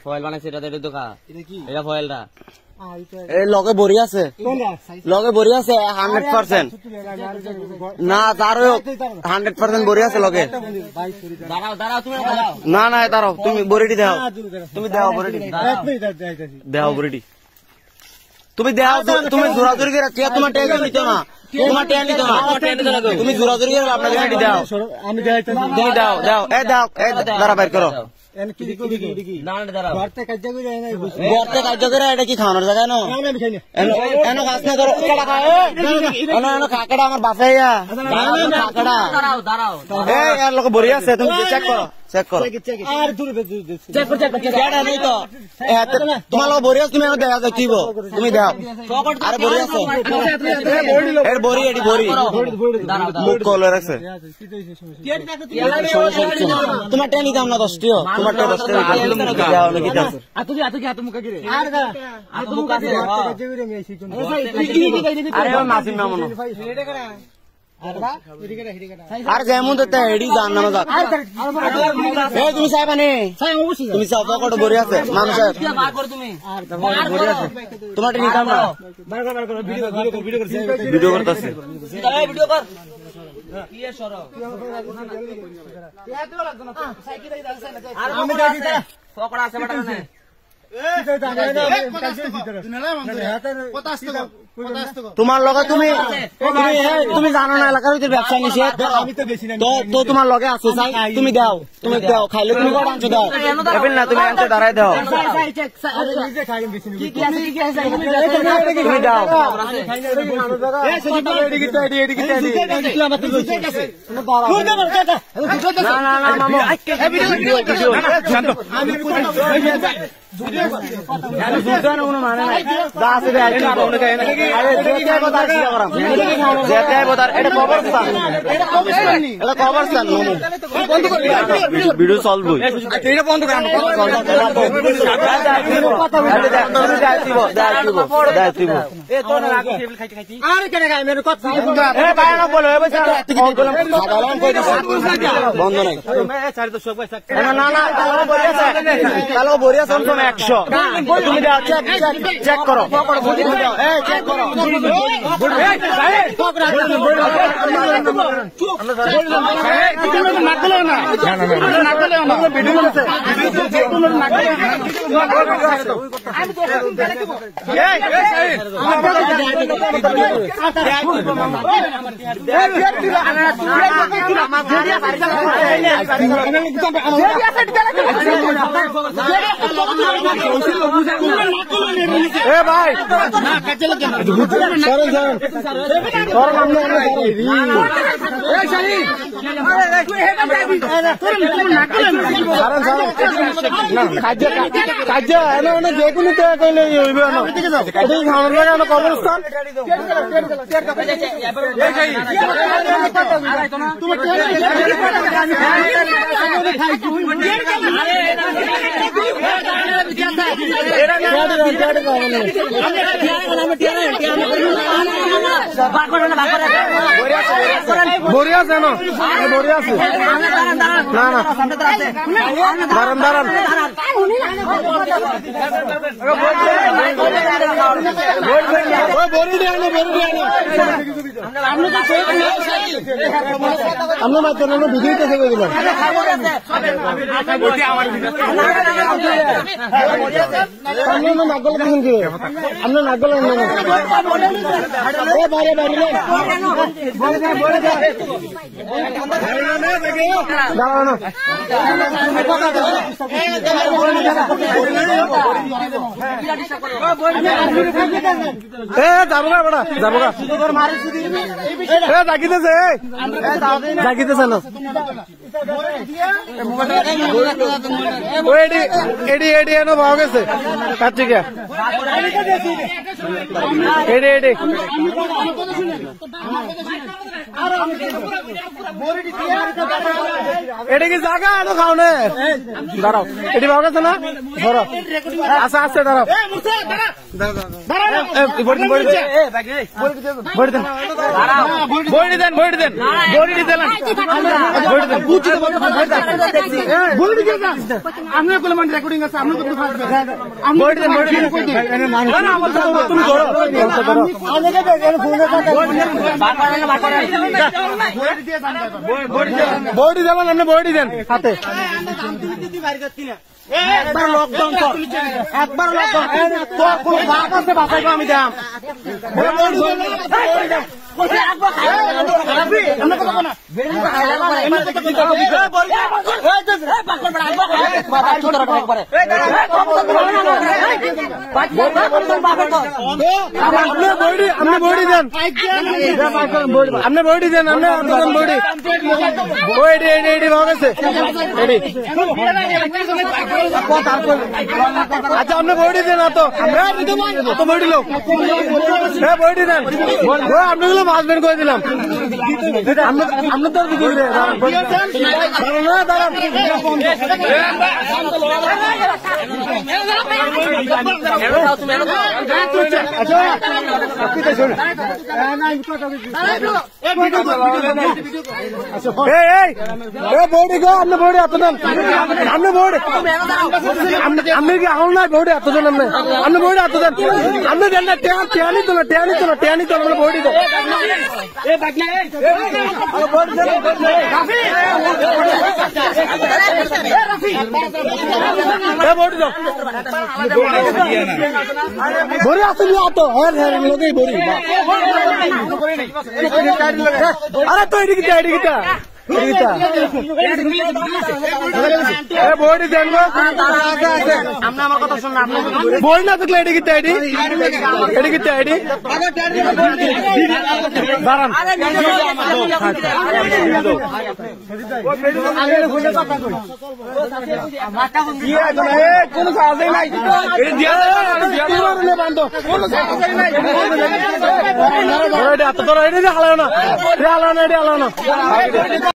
Foil বানাইছে এটা দেখা এটা ফয়েলটা লগে বড়ি আছে 100%। না তারও 100% বড়ি আছে লগে। না না দাঁড়াও, তুমি বড়িটি দাও, তুমি দাও বড়িটি, দাও বড়িটি, তুমি দাও। তুমি জোরাজোরি করে রাখছি, তোমার টেন নিত না, তোমার টেন নিত না, তুমি জোরাজোরি করে আপনার গাড়ি দাও, তুমি দাও দাও দাও দাঁড়া বাইর করো। কার্য করে এটা কি খাওয়ানোর জায়গা কাজ না করো। কাকাটা আমার বাসায় লোক বড়ি আছে, তুমি চেক করো, চেক করো, তোমার লোক বড়ি আছে, তুমি আমার দেখা যাক কিব, তুমি দাও। আরে বড়ি আছে, এর বড়ি, এটি বড়ি মুখ কল রাখছে। তোমার টেন নিতাম না 10টিও, তোমার টেন 10টা দাও নাকি দাও। আরে মাসিম না মনে আর যেমন তো এডি জান না মজা। তুমি চাইবা নি, তুমি চাও পকেটে বড়ি আছে মানুষের, তোমার নিতাম না। ভিডিও করতেছে, তোমার লগে তুমি জানো না এলাকার ভিতরে ব্যবসা নিষেধ, তো তোমার লগে আছে, তুমি দাও, তুমি দাও, খাইলে তুমি কটা আনছো দাও, না তুমি আনছো দাঁড়াই দাও, তুমি দাও। মানে নাই ভিডিও চলবো, বন্ধ নাই। না না কালো বড়ি আছে 100, তুমি দাও, চেক করো, চেক করো। ভাই যেকোনো কইলে কবরস্থান বড়ি আছে না, বড়ি আছে না না দাঁড়ান দাঁড়ান আমরা মাত্র ভিডিওতে থেকে দিলাম। নাগল কি আমরা নাগল বাইরে বাইরে দাঁড়ানো জাগিতেছে জাগিতেছে না এডি এডি এনো পাওয়া গেছে কার থেকে এডি এডি এটা কি জায়গা আনো খাও না দাঁড়াও এটি পাওয়া গেছে না ধরো আচ্ছা আচ্ছা দাঁড়াও রেকর্ডিং আছে আপনি বডি দেবেন আপনি বডি দেন হাতে একবার লকডাউন একবার লকডাউন তোর কোন বাপ আছে বাসায় আমি দাম আপনি বডি দেন আপনি বডি দেন আচ্ছা আপনি বডি দেন তো বডি লোক হ্যাঁ বডি দেন আপনি গুলো মাসবেন করে দিলাম আপনি তো বডি গো আপনি বডি এত দেন আপনি বডি আপনি কি আউল না বডি এত দেন আপনি বডি এত দেন আপনি দেন না টেয়ানি তো আমরা বডি দেন বড়ি আসলে আতো হ্যাঁ হ্যাঁ লোকেই বড়ি আরে তো এদিকে বডি দেন আমার কথা শুনুন বই না থাকলে এদিকে দাঁড়ান কোনো কাজই নাই হালাও না